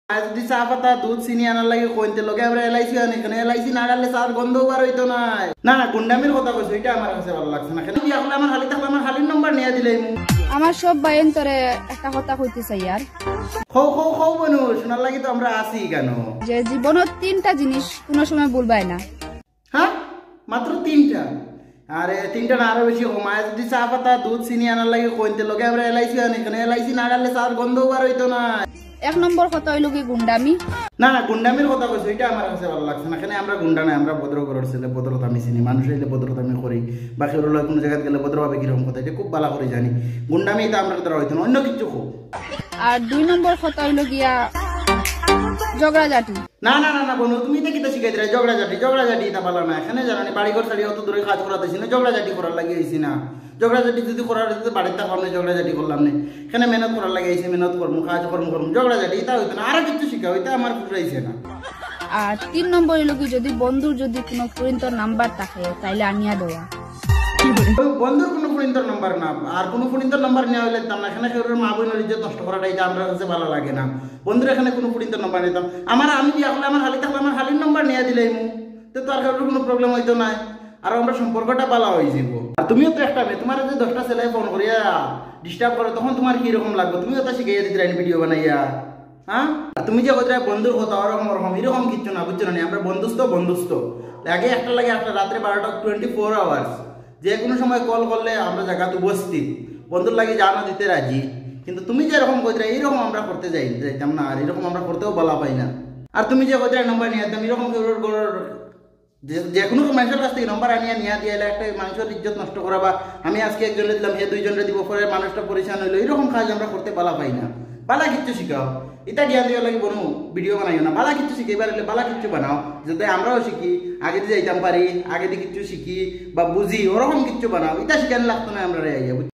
যদি চা পাতা দুধ চিনি আনার লাগে কইতে লগে আমরা এলআইসি আনি এখানে এলআইসি না ডাললে চার গন্ধ বার হইতো না। না না গুন্ডামির কথা কইছো, এটা আমার কাছে ভালো লাগছে না। কেন কি আসলে আমার হালি থাকলে আমার হালির নম্বর নিয়ে দিলে আমার সব বাইন তোরে একটা কথা কইতে চাই আর খৌ খৌ খৌ বনু শোনার লাগি তো আমরা আসি কেন যে জীবনত তিনটা জিনিস কোনো সময় ভুলবাই না। হ্যাঁ মাত্র তিনটা? আরে তিনটা না আরো বেশি মায়ের যদি চা পাতা দুধ চিনি আনার লাগে কইতে লগে আমরা এলআইসি আনি এখানে এলআইসি না ডাললে চার গন্ধ বার হইতো না। এক নম্বর কথা হইল কি গুন্ডামি। না না গুন্ডামির কথা কইছো, এটা আমার কাছে ভালো লাগছে না। এখানে আমরা গুন্ডা নাই, আমরা ভদ্র ঘরের ছেলে, ভদ্রতা আমি চিনি, মানুষ হইলে ভদ্রতা আমি করি, বাকি হলো কোনো জায়গায় গেলে ভদ্রভাবে কিরকম কথা এটা খুব ভালো করে জানি। গুন্ডামি এটা আমরা দ্বারা হইতো না, অন্য কিছু হোক। আর দুই নম্বর কথা হইল গিয়া ঝগড়াঝাটি। না না না না বন্ধু তুমি এটা কিতা শিখাই দিলে ঝগড়াঝাটি? ঝগড়াঝাটি এটা ভালো না। এখানে জানি বাড়িঘর ছাড়ি অত দূরে কাজ করাতেছি না, ঝগড়াঝাটি করার লাগে আইছি না। ঝগড়াঝাটি যদি করার হইতো বাড়িতে থাকলাম না, ঝগড়াঝাটি করলাম না। এখানে মেহনত করার লাগে আইছি, মেহনত করবো, কাজ করবো, ঝগড়াঝাটি এটা হইতো না। আরো কিছু শিখা হইতা আমার ফুরাইছে না। আর তিন নম্বর হইল কি যদি বন্ধুর যদি কোনো ফ্রেন্ডের নাম্বার থাকে তাইলে আনিয়া দেওয়া। বন্ধুর কোনো ফোনিন্তর নাম্বার না, আর কোনো ফোনিন্তর নাম্বার নেওয়া হইলে না। এখানে কেউ মা বোনের ইজ্জত নষ্ট করাটা এটা আমার কাছে ভালো লাগে না। বন্ধুর এখানে কোনো ফোনিন্তর নাম্বার নিতাম আমার, আমি বিয়া করলে আমার হালি থাকলে আমার হালির নাম্বার নিয়ে দিলে তো আর কারোর কোনো প্রবলেম হইতো না, আর আমরা সম্পর্কটা ভালো হয়ে যাব। আর তুমিও তো একটা মেয়ে, তোমার যে 10টা ছেলে ফোন করিয়া ডিস্টার্ব করে তখন তোমার কিরকম লাগবে? তুমিও তো শিখাইয়া দিতে ভিডিও বানাইয়া। হ্যাঁ তুমি যে কোথায় বন্ধুর কথা ওরকম ওরকম এরকম কিচ্ছু না, বুঝছো না? আমরা বন্ধুস্থ বন্ধুস্থ লাগে একটা লাগে একটা রাত্রে 12টা 24 আওয়ার্স যে কোনো সময় কল করলে আমরা জায়গাতে উপস্থিত, বন্ধুর লাগে জানা দিতে রাজি। কিন্তু তুমি যে এরকম কোথায় এইরকম আমরা করতে যাইতাম না, আর এরকম আমরা করতেও বলা পাই না। আর তুমি যে কোথায় নম্বর নিয়ে একদম এরকম যে কোনো মানুষের কাছ থেকে নম্বর আনিয়া নিয়ে দিয়ে একটা মানুষের ইজ্জত নষ্ট করা, বা আমি আজকে একজনে দিলাম হে দুইজনে দিব পরে মানুষটা পরিচান হইলো, এরকম কাজ আমরা করতে বলা পাই না। বালা কিচ্ছু শিখাও, এটা জ্ঞান দিয়ে লাগে বনু ভিডিও বানাইও না। বালা কিচ্ছু শিখাইবার হলে বালা কিচ্ছু বানাও, যাতে আমরাও শিখি, আগে দিয়ে যাইতাম পারি, আগে দিয়ে কিচ্ছু শিখি বা বুঝি, ওরকম কিচ্ছু বানাও। এটা শিখানো লাগতো না আমরা